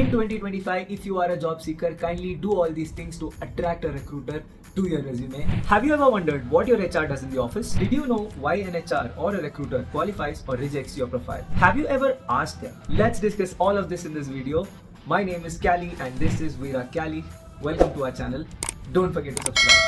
In 2025, if you are a job seeker, kindly do all these things to attract a recruiter to your resume. Have you ever wondered what your HR does in the office? Did you know why an HR or a recruiter qualifies or rejects your profile? Have you ever asked them? Let's discuss all of this in this video. My name is Cali and this is Veera Cali. Welcome to our channel. Don't forget to subscribe.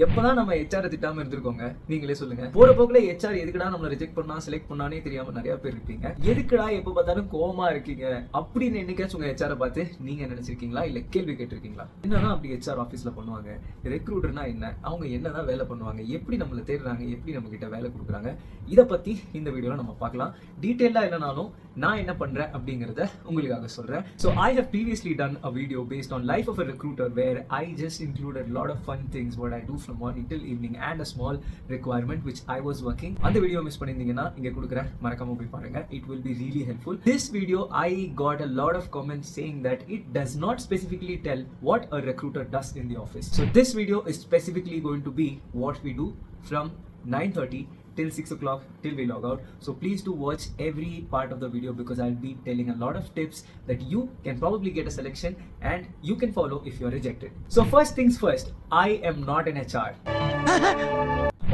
எப்பதான் நம்ம HR திட்டாம இருந்திருக்கோங்க, நீங்களே சொல்லுங்க. போற போக்குல HR எதுக்குடா நம்மள reject பண்ணா select பண்ணானே தெரியாம நிறைய பேர் இருப்பீங்க. எதுக்குடா எப்ப பார்த்தாலும் கோவமா இருக்கீங்க அப்படின்னு என்னைக்காச்சும் உங்க ஹெச்ஆரை பார்த்து நீங்க நினைச்சிருக்கீங்களா? இல்ல கேள்வி கேட்டிருக்கீங்களா? என்னதான் அப்படி ஹெச்ஆர் ஆஃபீஸ்ல பண்ணுவாங்க? ரெக்ரூட்டர்னா என்ன? அவங்க என்னதான் வேலை பண்ணுவாங்க? எப்படி நம்மள தேடுறாங்க? எப்படி நம்ம கிட்ட வேலை கொடுக்குறாங்க? இத பத்தி இந்த வீடியோல நம்ம பார்க்கலாம். டீடைலா இல்லனாலும் நான் என்ன பண்றேன் அப்படிங்கறத உங்களுக்காக சொல்றேன். So I have previously done a video based on life of a recruiter where I just included a lot of fun things what I do from morning till evening and a small requirement which I was working. அந்த video miss பண்ணிருந்தீங்கன்னா இங்க கொடுக்குறேன், மறக்காம போய் பாருங்க. It will be really helpful. This video I got a lot of comments saying that it does not specifically tell what a recruiter does in the office. So this video is specifically going to be what we do from 9:30 till 6 o'clock till we log out. So please do watch every part of the video because I'll be telling a lot of tips that you can probably get a selection and you can follow if you're rejected. So first things first, I am not an HR.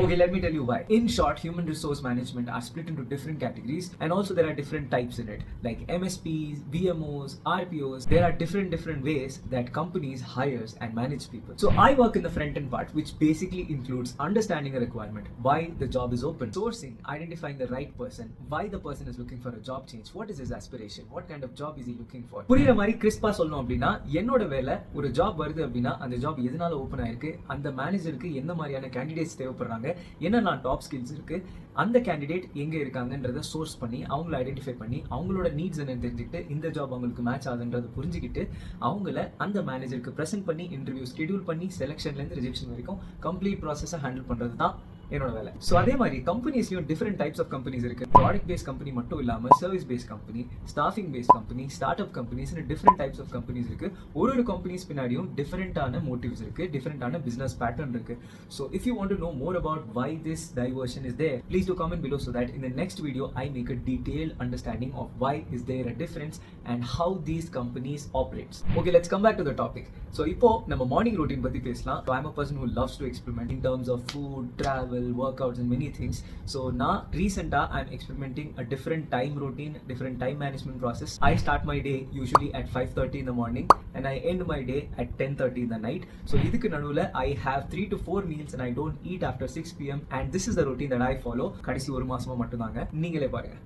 Okay, let me tell you why. In short, human resource management are split into different categories and also there are different types in it like MSPs, VMOs, RPOs. There are different ways that companies hires and manage people. So I work in the front end part which basically includes understanding a requirement, why the job is open, sourcing, identifying the right person, why the person is looking for a job change, what is his aspiration, what kind of job is he looking for. புரியுற மாதிரி கிறிஸ்பா சொல்லணும் அப்படின்னா என்னோட வேலை ஒரு job வருது அப்படின்னா அந்த ஜாப் எதனால ஓப்பன் ஆயிருக்கு, அந்த மேனேஜருக்கு என்ன மாதிரியான கேண்டிடேட்ஸ் தேவைப்படுறாங்க, என்னென்ன டாப் ஸ்கில்ஸ் இருக்கு, அந்த கேண்டிடேட் எங்க இருக்காங்கன்றத சோர்ஸ் பண்ணி அவங்கள ஐடென்டிஃபை பண்ணி அவங்களோட நீட்ஸ் என்னன்னு தெரிஞ்சுக்கிட்டு இந்த ஜாப் அவங்களுக்கு மேட்ச் ஆகுதுன்றதை புரிஞ்சுக்கிட்டு அவங்கள அந்த மேனேஜருக்கு ப்ரெசென்ட் பண்ணி இன்டர்வியூ ஸ்கெடியூல் பண்ணி செலெக்ஷன்லேருந்து ரிஜெக்ஷன் வரைக்கும் கம்ப்ளீட் ப்ராசஸை ஹேண்டில் பண்ணுறது தான் என்னோட வேலை. ஸோ அதே மாதிரி கம்பெனிஸ்லையும் டிஃப்ரெண்ட் டைப்ஸ் ஆஃப் கம்பெனிஸ் இருக்கு. ப்ராடக்ட் பேஸ்ட் கம்பெனி மட்டும் இல்லாமல் service based company, staffing based company, startup companies, different types of companies இருக்கு. ஒரு கம்பெனிஸ் பின்னாடியும் டிஃப்ரெண்டான மோட்டிவ்ஸ் இருக்கு, டிஃப்ரெண்டான பிசினஸ் பேட்டர்ன் இருக்கு. So if you want to know more about why this diversion is there, please do comment below so that in the next video I make a detailed understanding of why is there a difference and how these companies operates. Okay, let's come back to the topic. So இப்போ நம்ம morning routine பத்தி பேசலாம். So I'm a person who loves to experiment in terms of food, travel, workouts and many things. So நான் recently I'm experimenting a different time routine, different time management process. I start my day usually at 5:30 in the morning and I end my day at 10:30 in the night. So இதுக்கு நடுவுல I have 3 to 4 meals and I don't eat after 6 p.m. and this is the routine that I follow. கடைசி ஒரு மாசமா மட்டும் தாங்க, நீங்களே பாருங்க.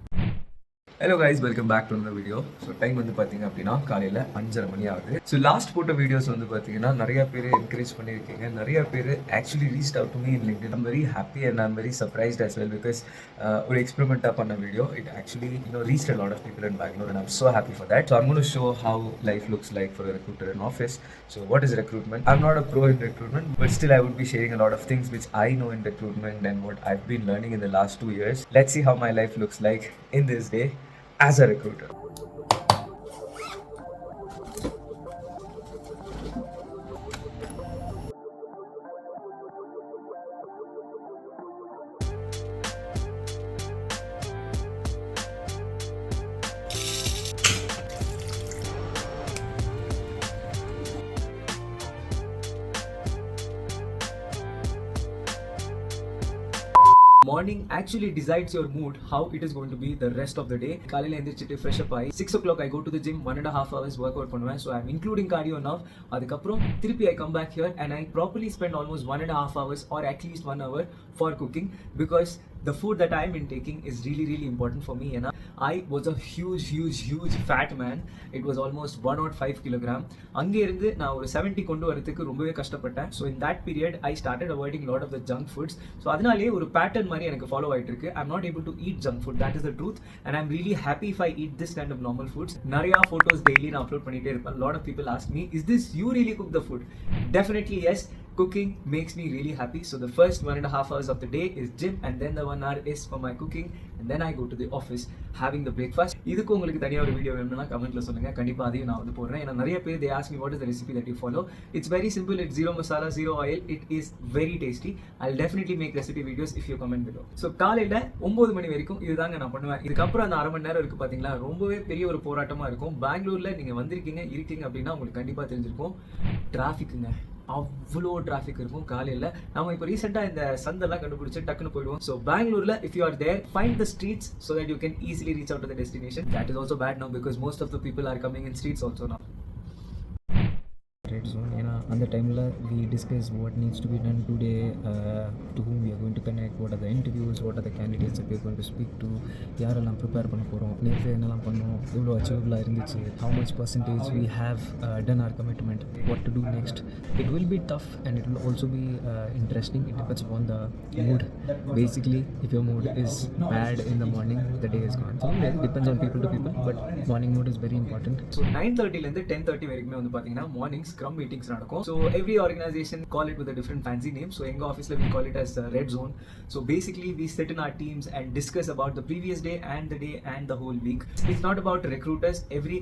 Hello guys, welcome back to another video. So time வந்து பார்த்தீங்க அப்படின்னா காலையில் 5:30 மணி ஆகுது. ஸோ லாஸ்ட் போட்ட வீடியோஸ் வந்து பார்த்தீங்கன்னா நிறைய பேர் என்கரேஜ் பண்ணியிருக்கீங்க, நிறைய பேர் actually reached out to me in LinkedIn. I'm very happy and I'm very surprised as well because ஒரு எக்ஸ்பெரிமெண்ட்டாக பண்ண video it actually reached a lot of people in Bangalore and I'm so happy for that. So I'm going to show how life looks like for a recruiter in office. So what is recruitment? I'm not a pro in recruitment but still I would be sharing a lot of things which I know in recruitment and what I've been learning in the last 2 years. Let's see how my life looks like in this day as a recruiter. Morning actually decides your mood, how it is going to be the rest of the day. காலையில எந்திரிச்சிட்டு fresh up ஆகி 6 o'clock I go to the gym, 1.5 hours work out பண்ணுவேன். So I'm including cardio now. அதுக்கப்புறம் திருப்பி I come back here and I properly spend almost 1.5 hours or at least 1 hour for cooking because the food that I'm intaking is really important for me. And I was a huge fat man. It was almost 105 kilogram. அங்கே இருந்து நான் ஒரு 70 கொண்டு வரதுக்கு ரொம்பவே கஷ்டப்பட்டேன். So in that period I started avoiding a lot of the junk foods. So அதனாலே ஒரு பேட்டர்ன் மாதிரி எனக்கு ஃபாலோ ஆயிட்டு இருக்கு. I'm not able to eat junk food, that is the truth, and I'm really happy if I eat this kind of normal foods. நிறைய photos daily நான் upload பண்ணிட்டே இருப்பேன். A lot of people ask me, is this you really cook the food? Definitely yes. Cooking makes me really happy. So the first 1.5 hours of the day is gym, and then the 1 hour is for my cooking, and then I go to the office having the breakfast. இதுக்கு உங்களுக்கு தனியா ஒரு video வேணும்னா கமெண்ட்ல சொல்லுங்க, கண்டிப்பா அதையும் நான் வந்து போடுறேன். ஏன்னா நிறைய பேர் they ask me what is the recipe that you follow. It's very simple. It's zero masala, zero oil. It is very tasty. I'll definitely make recipe videos if you comment below. So காலையில 9 மணி வரைக்கும் இதுதாங்க நான் பண்ணுவேன். இதுக்கப்புறம் அந்த அரை மணி நேரம் இருக்கு பாத்தீங்களா, ரொம்பவே பெரிய ஒரு போராட்டமா இருக்கும். பெங்களூர்ல நீங்க இருக்கீங்க அப்படின்னா உங்களுக்கு கண்டிப்பா தெரிஞ்சிருக்கும், டிராஃபிக்குங்க. அவ்வளோ டிராஃபிக் இருக்கும் காலையில். நம்ம இப்போ ரீசெண்டாக இந்த சந்தெல்லாம் கண்டுபிடிச்சு டக்குன்னு போயிடுவோம். ஸோ பெங்களூரில் if you are there, find the streets so that you can easily reach out to the destination. That is also bad now because most of the people are coming in streets also now. Red zone. ஏன்னா அந்த டைமில் we discuss what needs to be done today, to whom we are going to connect, what are the interviews, what are the candidates that we are going to speak to, யாரெல்லாம் prepare பண்ண போகிறோம், நேற்று என்னெல்லாம் பண்ணோம், எவ்வளோ அச்சீவபிளாக இருந்துச்சு, how much percentage we have done our commitment, what to do next. It will be tough and it will also be interesting. It depends upon the mood. Basically, if your mood is bad in the morning, the day is gone. So it depends on people to people, but morning mood is very important. So 9:30 to 10:30 வரைக்குமே வந்து பார்த்தீங்கன்னா morning scrum meetings நடக்கும். So every organisation call it with a different fancy name. So எங்கள் ஆஃபீஸில் we call it as red zone. So basically we sit in our teams and discuss about the previous day and the day and the whole week. It's not about recruiters. Every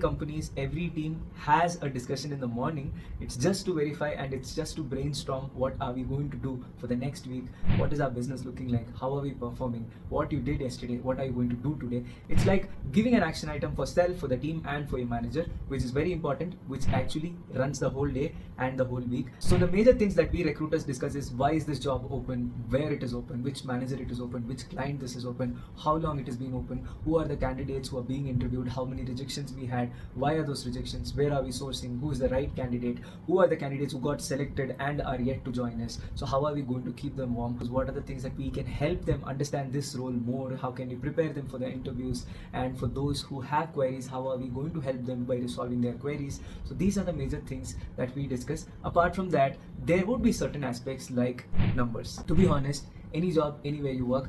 team has a discussion in the morning. It's just to verify and it's just to brainstorm what are we going to do for the next week, what is our business looking like, how are we performing, what you did yesterday, what are you going to do today. It's like giving an action item for self, for the team and for your manager, which is very important, which actually runs the whole day and the whole week. So the major things that we recruiters discuss is why is this job open, where it is open, which manager it is open, which client this is open, how long it has been open, who are the candidates who are being interviewed, how many rejections we had, why are those rejections, where are we sourcing, who is the right candidate, who are the candidates who got selected and are yet to join us. So how are we going to keep them warm, what are the things that we can help them understand this role more, how can we prepare them for the interviews, and for those who have queries, how are we going to help them by resolving their queries. So these are the major things that we discuss. Apart from that, there would be certain aspects like numbers. To be honest, any job, anywhere you work,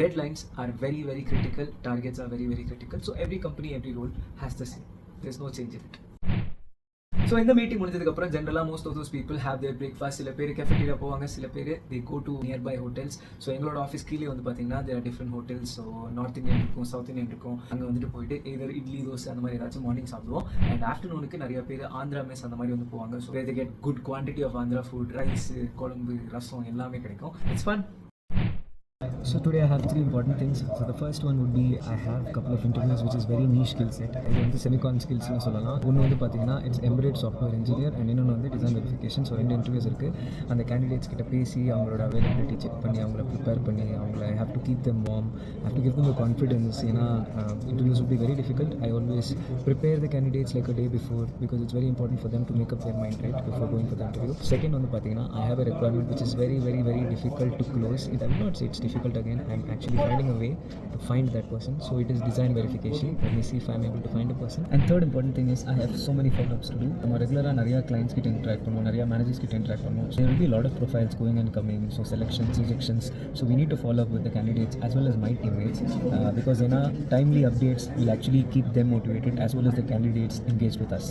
deadlines are very, very critical, targets are very, very critical. So every company, every role has the same. There's no change in it. So இந்த meeting முடிஞ்சதுக்கப்புறம் ஜென்ரலாக most of those people have their breakfast. சில பேர் cafeteria போவாங்க, சில பேர் they go to nearby hotels. So எங்களோட office கீழே வந்து பார்த்தீங்கன்னா there are different hotels. So north Indian இருக்கும், சவுத் இந்தியன் இருக்கும். அங்கே வந்துட்டு போயிட்டு இதர் இட்லி தோசை அந்த மாதிரி ஏதாச்சும் மார்னிங் சாப்பிடுவோம். அண்ட் ஆஃப்டர்நூனுக்கு நிறைய பேர் ஆந்திரா மெஸ் அந்த மாதிரி வந்து போவாங்க. So they get good quantity of Andhra food, rice, kuzhambu, rasam எல்லாமே கிடைக்கும். It's fun. So today I have 3 important things. So the first one would be I have a couple of interviews which is very niche skill set. இது வந்து semicon skills னு சொல்லலாம். ஒன்று வந்து பார்த்தீங்கன்னா it's embedded software engineer and இன்னொன்று வந்து design verification. So 2 interviews இருக்குது. அந்த கேண்டிடேட்ஸ் கிட்ட பேசி அவங்களோட availability செக் பண்ணி அவங்கள ப்ரிப்பேர் பண்ணி அவங்கள I have to keep them warm, I have to give them the confidence. ஏன்னா interviews would be very difficult. I always prepare the candidates like a day before because it's very important for them to make up their mind right before going for the interview. Second வந்து பார்த்தீங்கன்னா I have a requirement which is very, very, very difficult to close. I will not say it's difficult again. I'm actually finding a way to find that person. So it is design verification. Let me see if I'm able to find a person. And third important thing is I have so many follow-ups to do. நம்ம ரெகுலராக நிறையா clients கிட்ட interact பண்ணுவோம், நிறையா managers கிட்ட interact பண்ணுவோம். So there will be a lot of profiles going and coming. So selections, rejections. So we need to follow up with the candidates as well as my teammates because timely updates will actually keep them motivated as well as the candidates engaged with us.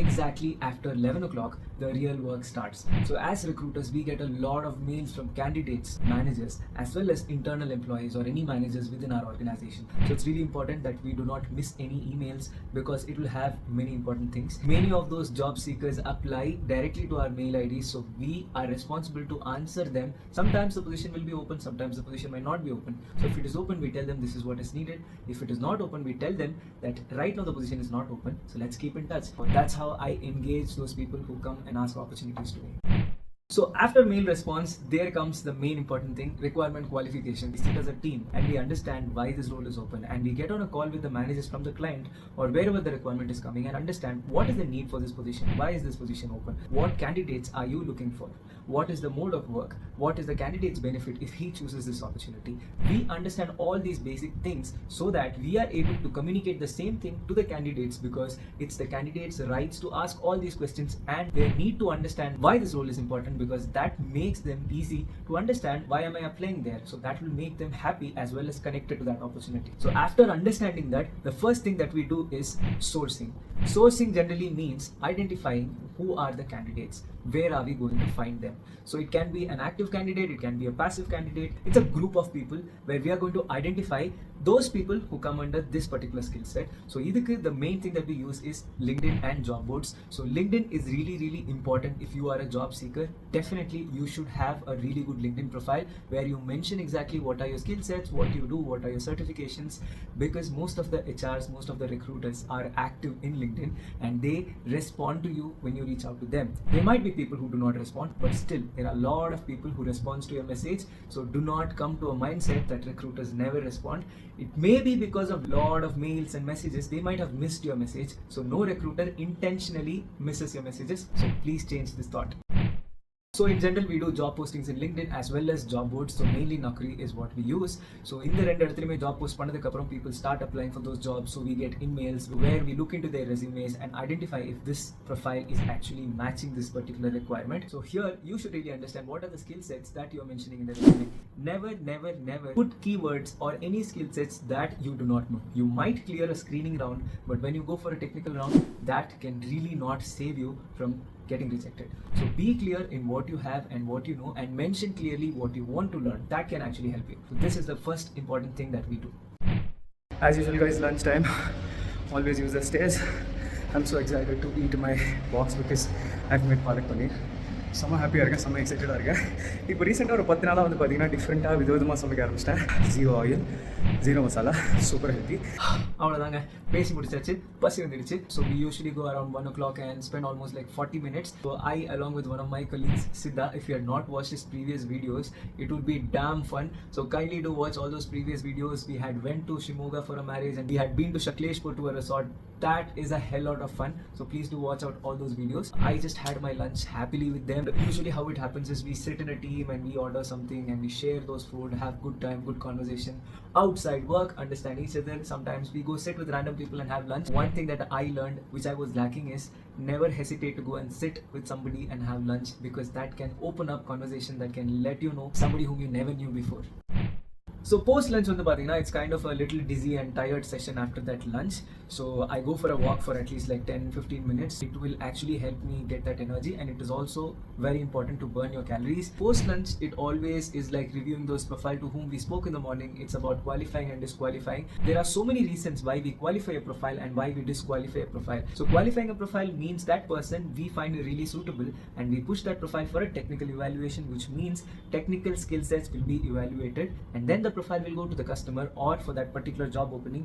Exactly after 11 o'clock, the real work starts. So as recruiters, we get a lot of mails from candidates, managers, as well as internal employees or any managers within our organization. So it's really important that we do not miss any emails because it will have many important things. Many of those job seekers apply directly to our mail IDs, so we are responsible to answer them. Sometimes the position will be open, sometimes the position might not be open. So if it is open, we tell them this is what is needed. If it is not open, we tell them that right now the position is not open, so let's keep in touch. That's how I engage those people who come and ask opportunities to me. So after mail response, there comes the main important thing, requirement qualification. We sit as a team and we understand why this role is open and we get on a call with the managers from the client or wherever the requirement is coming and understand what is the need for this position, why is this position open, what candidates are you looking for, what is the mode of work, what is the candidate's benefit if he chooses this opportunity. We understand all these basic things so that we are able to communicate the same thing to the candidates because it's the candidates' rights to ask all these questions and they need to understand why this role is important because that makes them easy to understand why am I applying there. So that will make them happy as well as connected to that opportunity. So after understanding that, the first thing that we do is sourcing. Sourcing generally means identifying who are the candidates, where are we going to find them? So it can be an active candidate, it can be a passive candidate. It's a group of people where we are going to identify those people who come under this particular skill set. So the main thing that we use is LinkedIn and job boards. So LinkedIn is really important if you are a job seeker. Definitely you should have a really good LinkedIn profile where you mention exactly what are your skill sets, what you do, what are your certifications, because most of the HRs, most of the recruiters are active in LinkedIn and they respond to you when you reach out to them. There might be people who do not respond, but still there are a lot of people who respond to your message. So do not come to a mindset that recruiters never respond. It may be because of a lot of mails and messages, they might have missed your message. So no recruiter intentionally misses your messages. So please change this thought. So in general, we do job postings in LinkedIn as well as job boards. So mainly Naukri is what we use. So in the ரெண்டு job post பண்ணதுக்கு people start applying for those jobs. So we get emails where we look into their resumes and identify if this profile is actually matching this particular requirement. So here you should really understand what are the skill sets that you're mentioning in the resume. Never put keywords or any skill sets that you do not know. You might clear a screening round, but when you go for a technical round, that can really not save you from getting rejected. So be clear in what you have and what you know, and mention clearly what you want to learn. That can actually help you. So this is the first important thing that we do. As usual guys, lunchtime. Always use the stairs. I'm so excited to eat my box because I've made palak paneer. செம்ம ஹாப்பியாக இருக்கேன், செம்ம எக்ஸைட்டடாக இருக்கேன். இப்போ ரீசெண்டாக ஒரு 10 நாளாக வந்து பார்த்தீங்கன்னா டிஃப்ரெண்ட்டாக விதவிதமாக சமைக்க ஆரம்பிச்சிட்டேன். 0 ஆயில், 0 மசாலா, சூப்பர் ஹெல்த்தி. அவ்வளோதாங்க, பேசி முடிச்சாச்சு, பசி வந்துடுச்சு. So we usually go around 1 o'clock and spend almost like 40 minutes. So I, along with one of my colleagues, Siddha, if you had not watched his previous videos, it would be damn fun. So kindly do watch all those previous videos. We had went to Shimoga for a marriage and we had been to Shakleshpur to a resort. That is a hell lot of fun. So please do watch out all those videos. I just had my lunch happily with them. Usually how it happens is we sit in a team and we order something and we share those food, have good time, good conversation outside work, understand each other. Sometimes we go sit with random people and have lunch. One thing that I learned which I was lacking is never hesitate to go and sit with somebody and have lunch, because that can open up conversation that can let you know somebody whom you never knew before. So post lunch வந்து பாத்தீங்கன்னா it's kind of a little dizzy and tired session after that lunch. So I go for a walk for at least like 10-15 minutes. It will actually help me get that energy, and it is also very important to burn your calories. Post lunch, it always is like reviewing those profile to whom we spoke in the morning. It's about qualifying and disqualifying. There are so many reasons why we qualify a profile and why we disqualify a profile. So qualifying a profile means that person we find really suitable and we push that profile for a technical evaluation, which means technical skill sets will be evaluated, and then the profile will go to the customer or for that particular job opening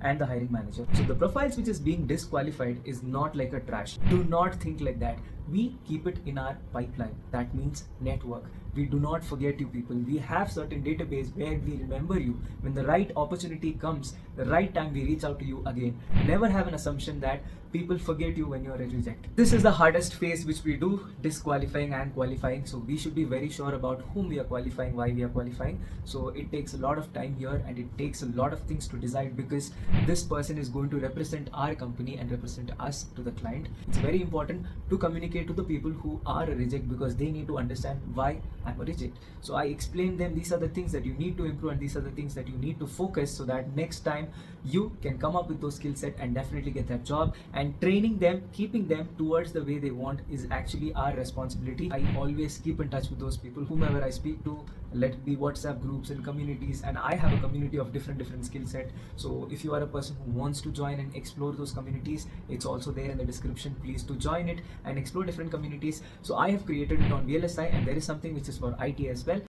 and the hiring manager. So the profiles which is being disqualified is not like a trash. Do not think like that. We keep it in our pipeline. That means network. We do not forget you people. We have certain database where we remember you. When the right opportunity comes, the right time we reach out to you again. Never have an assumption that people forget you when you are rejected. This is the hardest phase which we do, disqualifying and qualifying. So we should be very sure about whom we are qualifying, why we are qualifying. So it takes a lot of time here and it takes a lot of things to decide, because this person is going to represent our company and represent us to the client. It's very important to communicate to the people who are a reject, because they need to understand why I'm a reject. So I explain them these are the things that you need to improve and these are the things that you need to focus, so that next time you can come up with those skill set and definitely get that job. And training them, keeping them towards the way they want is actually our responsibility. I always keep in touch with those people whomever I speak to, let it be WhatsApp groups and communities, and I have a community of different skill set. So if you are a person who wants to join and explore those communities, it's also there in the description. Please to join it and explore different communities. So I have created it on VLSI, and there is something which is for IT as well.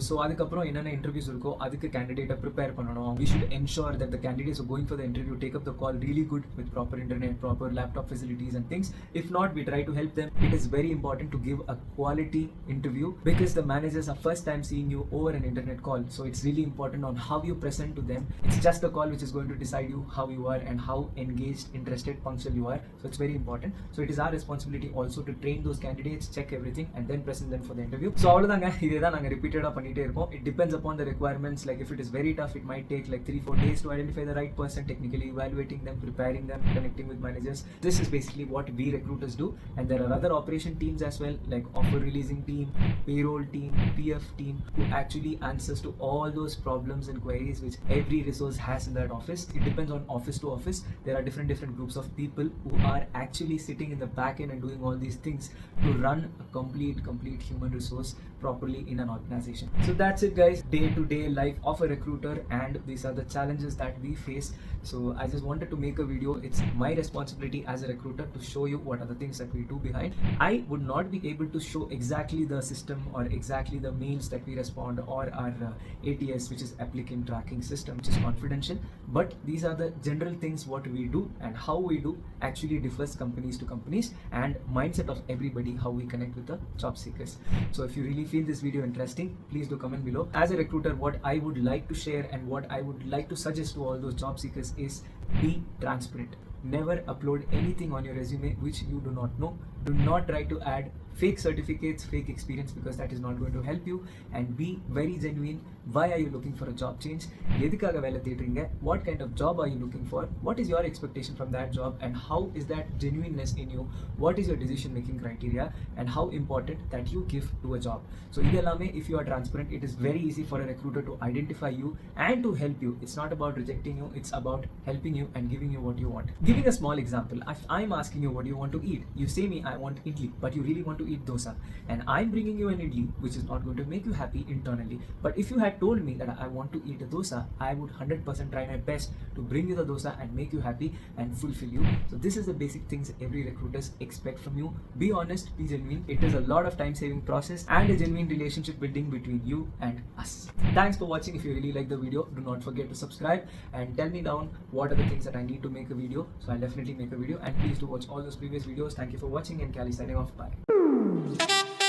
So அதுக்கப்புறம் என்னென்ன interviews இருக்கோ அதுக்கு கேண்டிடேட்டை prepare பண்ணணும். We should ensure that the candidates are going for the interview take up the call really good with proper internet, proper laptop facilities and things. If not, we try to help them. It is very important to give a quality interview, because the managers are first time seeing you over an internet call. So it's really important on how you present to them. It's just the call which is going to decide you how you are and how engaged, interested, punctual you are. So it's very important. So it is our responsibility also to train those candidates, check everything and then present them for the interview. So அவ்வளோதாங்க, இதே தான் நாங்கள் ரிப்பீட்டடாக பண்ணிட்டே இருப்போம். It depends upon the requirements. Like if it is very tough, it might take like 3-4 days to identify the right person, technically evaluating them, preparing them, connecting with managers. This is basically what we recruiters do. And there are other operation teams as well, like offer releasing team, payroll team, PF team, who actually answers to all those problems and queries which every resource has in that office. It depends on office to office. There are different groups of people who are actually sitting in the back end and doing all these things to run a complete human resource properly in an organization. So that's it, guys. Day-to-day life of a recruiter, and these are the challenges that we face. So I just wanted to make a video. It's my responsibility as a recruiter to show you what are the things that we do behind. I would not be able to show exactly the system or exactly the mails that we respond, or our ATS, which is applicant tracking system, which is confidential. But these are the general things what we do, and how we do actually differs companies to companies, and mindset of everybody, how we connect with the job seekers. So if you really feel this video interesting, please do comment below. As a recruiter, what I would like to share and what I would like to suggest to all those job seekers is be transparent. Never upload anything on your resume which you do not know. Do not try to add fake certificates, fake experience, because that is not going to help you. And be very genuine. Why are you looking for a job change? எதுக்காக வேலை தேடுறீங்க? What kind of job are you looking for? What is your expectation from that job, and how is that genuineness in you? What is your decision making criteria, and how important that you give to a job? So idellame, if you are transparent, it is very easy for a recruiter to identify you and to help you. It's not about rejecting you, it's about helping you and giving you what you want. Giving a small example, if I'm asking you what do you want to eat, you say me I want idli, but you really want to eat dosa, and I'm bringing you an idli which is not going to make you happy internally. But if you had told me that I want to eat a dosa, I would 100% try my best to bring you the dosa and make you happy and fulfill you. So this is the basic things every recruiters expect from you. Be honest, be genuine. It is a lot of time saving process and a genuine relationship building between you and us. Thanks for watching. If you really like the video, do not forget to subscribe and tell me down what are the things that I need to make a video. So I'll definitely make a video, and please do watch all those previous videos. Thank you for watching, and Cali signing off. Bye.